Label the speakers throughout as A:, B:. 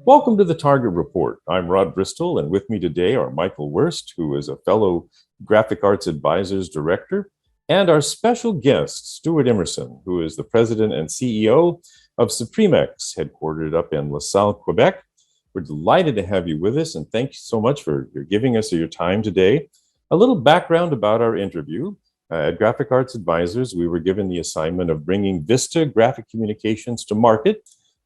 A: Welcome to the Target Report. I'm Rod Bristol, and with me today are Michael Wurst, who is a fellow Graphic Arts Advisors Director, and our special guest, Stewart Emerson, who is the President and CEO of SupremeX, headquartered up in LaSalle, Quebec. We're delighted to have you with us, and thank you so much for giving us your time today. A little background about our interview. At Graphic Arts Advisors, we were given the assignment of bringing Vista Graphic Communications to market,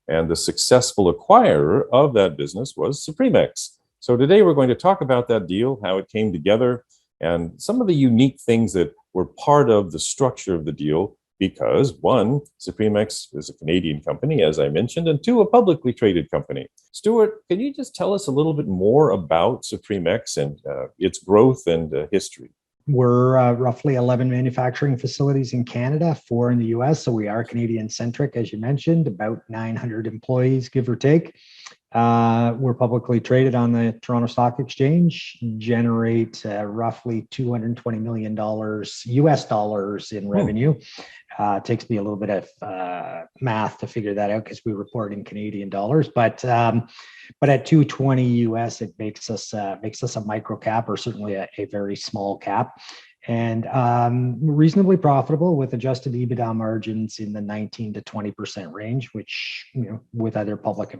A: and the successful acquirer of that business was SupremeX. So today we're going to talk about that deal, how it came together, and some of the unique things that were part of the structure of the deal, because one, SupremeX is a Canadian company, as I mentioned, and two, a publicly traded company. Stewart, can you just tell us a little bit more about SupremeX and its growth and history?
B: We're roughly 11 manufacturing facilities in Canada, 4 in the US. So we are Canadian-centric, as you mentioned, about 900 employees, give or take. We're publicly traded on the Toronto Stock Exchange, generate roughly $220 million US dollars in revenue. It takes me a little bit of math to figure that out because we report in Canadian dollars, but at 220 US, it makes us a micro cap, or certainly a very small cap, and reasonably profitable with adjusted EBITDA margins in the 19 to 20% range, which, you know, with other public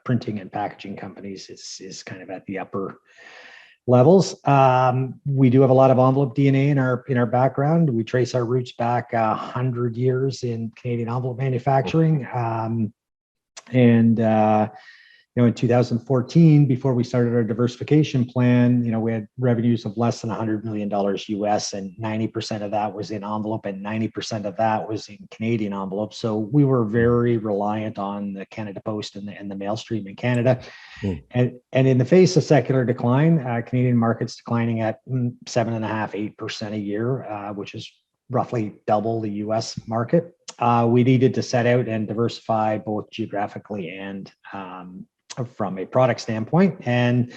B: printing and packaging companies is kind of at the upper levels. We do have a lot of envelope DNA in our background. We trace our roots back 100 years in Canadian envelope manufacturing, and in 2014, before we started our diversification plan, we had revenues of less than $100 million US, and 90% of that was in envelope, and 90% of that was in Canadian envelope. So we were very reliant on the Canada Post and the mail stream in Canada. And in the face of secular decline, Canadian markets declining at 7.5%, 8% a year, which is roughly double the US market. We needed to set out and diversify both geographically and from a product standpoint. And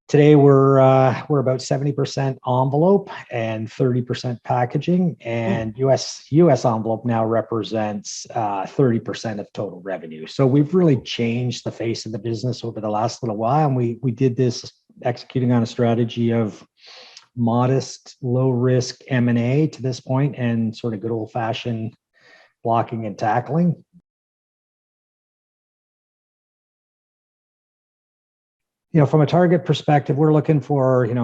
B: today we're about 70% envelope and 30% packaging, and US envelope now represents 30% of total revenue. So we've really changed the face of the business over the last little while, and we did this executing on a strategy of modest, low risk M&A to this point, and sort of good old fashioned blocking and tackling. From a target perspective, we're looking for, we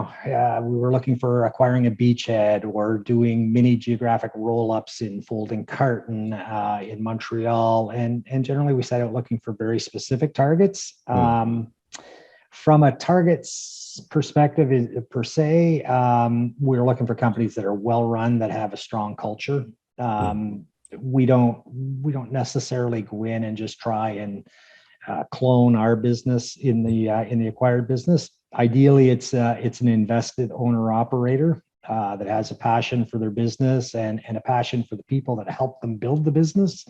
B: were looking for acquiring a beachhead or doing mini geographic roll-ups in folding carton in Montreal. And generally we set out looking for very specific targets. From a target's perspective per se, we're looking for companies that are well-run, that have a strong culture. We don't necessarily go in and just try and clone our business in the acquired business. Ideally, it's an invested owner operator that has a passion for their business and a passion for the people that help them build the business,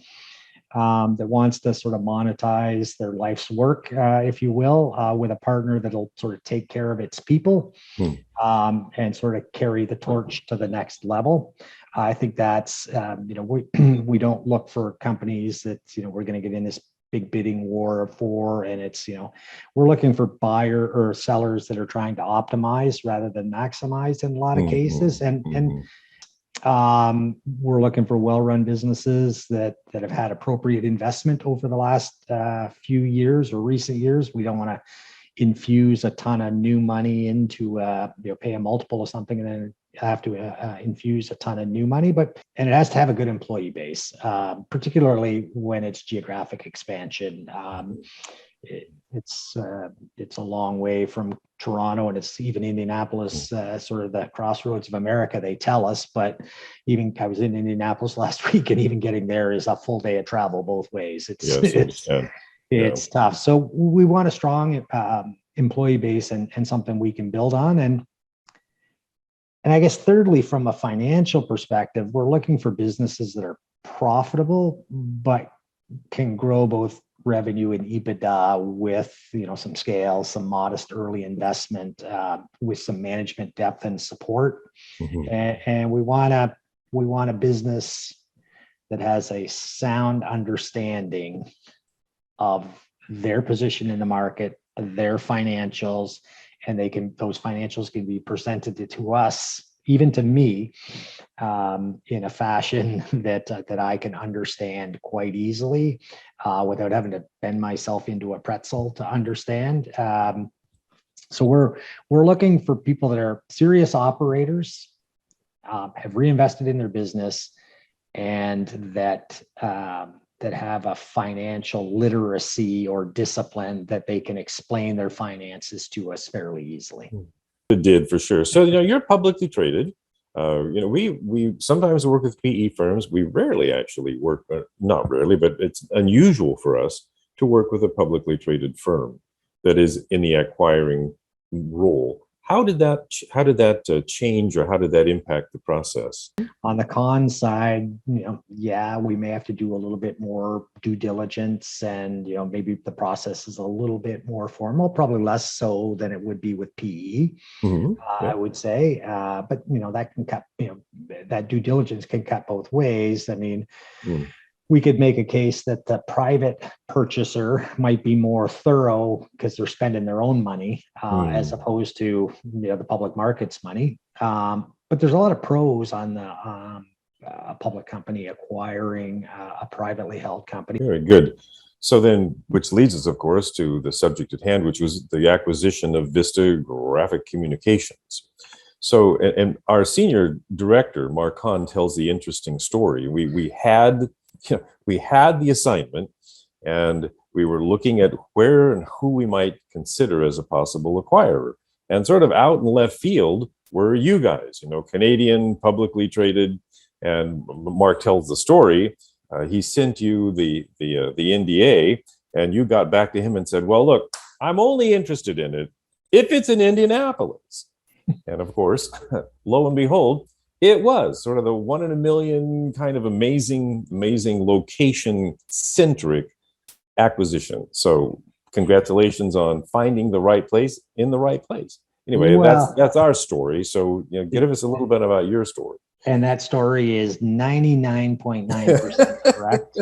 B: that wants to sort of monetize their life's work, if you will, with a partner that'll sort of take care of its people and sort of carry the torch to the next level. I think that's, we don't look for companies that, we're going to get in this big bidding war for, and it's, we're looking for buyer or sellers that are trying to optimize rather than maximize in a lot of cases. And we're looking for well-run businesses that have had appropriate investment over the last few years or recent years. We don't want to infuse a ton of new money into pay a multiple or something and then have to infuse a ton of new money, and it has to have a good employee base, particularly when it's geographic expansion. It's a long way from Toronto, and it's even Indianapolis, sort of the crossroads of America, they tell us. But even I was in Indianapolis last week, and even getting there is a full day of travel both ways. It's tough. So we want a strong employee base and something we can build on. And I guess thirdly, from a financial perspective, we're looking for businesses that are profitable, but can grow both revenue and EBITDA with, some scale, some modest early investment, with some management depth and support. And we want a business that has a sound understanding of their position in the market, their financials, and those financials can be presented to us, even to me, in a fashion that I can understand quite easily, without having to bend myself into a pretzel to understand. So we're looking for people that are serious operators, have reinvested in their business, and that have a financial literacy or discipline that they can explain their finances to us fairly easily.
A: It did, for sure. So, you're publicly traded. We sometimes work with PE firms. We rarely actually work, not rarely, but it's unusual for us to work with a publicly traded firm that is in the acquiring role. How did that change, or how did that impact the process?
B: On the con side, we may have to do a little bit more due diligence, and maybe the process is a little bit more formal, probably less so than it would be with PE.
A: Mm-hmm.
B: I would say, but that can cut. That due diligence can cut both ways. I mean, we could make a case that the private purchaser might be more thorough because they're spending their own money, as opposed to the public markets money. But there's a lot of pros on the a public company acquiring a privately held company.
A: Very good. So then, which leads us, of course, to the subject at hand, which was the acquisition of Vista Graphic Communications. So, and our senior director, Mark Hahn, tells the interesting story. We had the assignment, and we were looking at where and who we might consider as a possible acquirer. And sort of out in left field were you guys, Canadian, publicly traded. And Mark tells the story. He sent you the NDA, and you got back to him and said, well, look, I'm only interested in it if it's in Indianapolis. And of course, lo and behold, it was sort of the one in a million kind of amazing location-centric acquisition. So congratulations on finding the right place in the right place. Anyway, that's our story. So give us a little bit about your story.
B: And that story is 99.9% correct.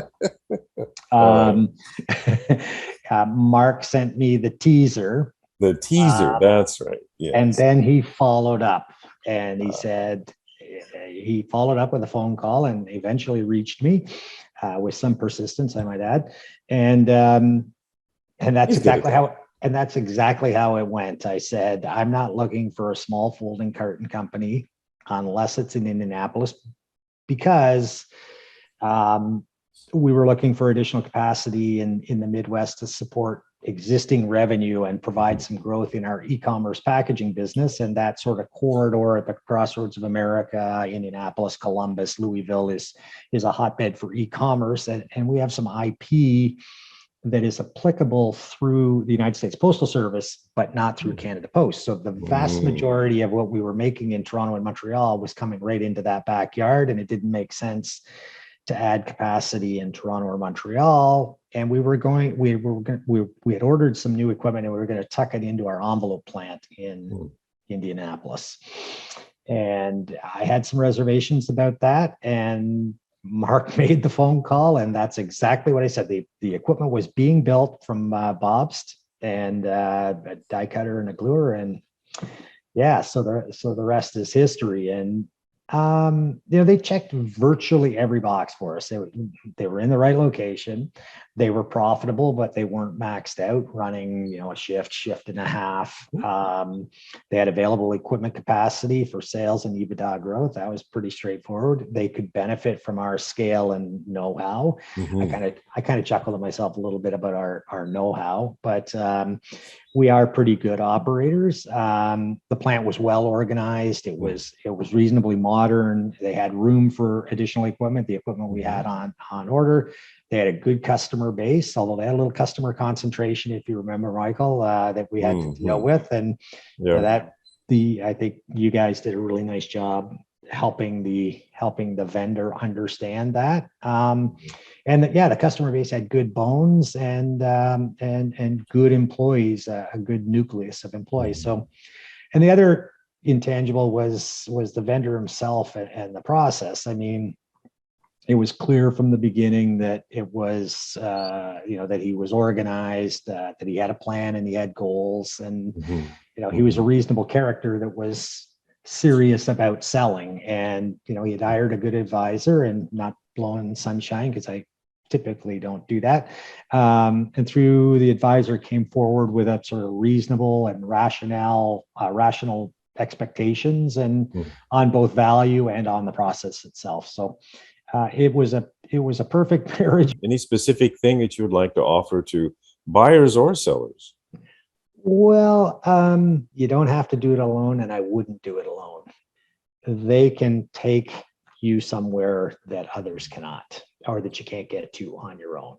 B: Mark sent me the teaser.
A: The teaser, that's right. Yes.
B: And then he followed up, and he said, he followed up with a phone call and eventually reached me with some persistence, I might add. And that's exactly how it went. I said, I'm not looking for a small folding carton company unless it's in Indianapolis, because we were looking for additional capacity in the Midwest to support existing revenue and provide some growth in our e-commerce packaging business. And that sort of corridor at the crossroads of America, Indianapolis, Columbus, Louisville is a hotbed for e-commerce. And we have some IP that is applicable through the United States Postal Service, but not through Canada Post. So the vast majority of what we were making in Toronto and Montreal was coming right into that backyard, and it didn't make sense to add capacity in Toronto or Montreal. And we had ordered some new equipment, and we were going to tuck it into our envelope plant in Indianapolis. And I had some reservations about that, and Mark made the phone call, and that's exactly what I said. The equipment was being built from Bobst, and a die cutter and a gluer, and so the rest is history. And they checked virtually every box for us. They were in the right location. They were profitable, but they weren't maxed out, running a shift and a half. They had available equipment capacity for sales and EBITDA growth. That was pretty straightforward. They could benefit from our scale and know-how. I kind of chuckled at myself a little bit about our know-how, but we are pretty good operators. The plant was well organized. It was reasonably modern. They had room for additional equipment. The equipment we had on order. They had a good customer base, although they had a little customer concentration, if you remember, Michael, that we had to deal with. And I think you guys did a really nice job helping the vendor understand that. The customer base had good bones and good employees, a good nucleus of employees. So, and the other intangible was the vendor himself and the process. I mean, It was clear from the beginning that it was, that he was organized, that he had a plan and he had goals, and he was a reasonable character that was serious about selling. And he had hired a good advisor and not blowing sunshine, because I typically don't do that. And through the advisor came forward with a sort of reasonable and rational expectations, and on both value and on the process itself. So it was a perfect marriage.
A: Any specific thing that you would like to offer to buyers or sellers?
B: Well, you don't have to do it alone, and I wouldn't do it alone. They can take you somewhere that others cannot, or that you can't get to on your own.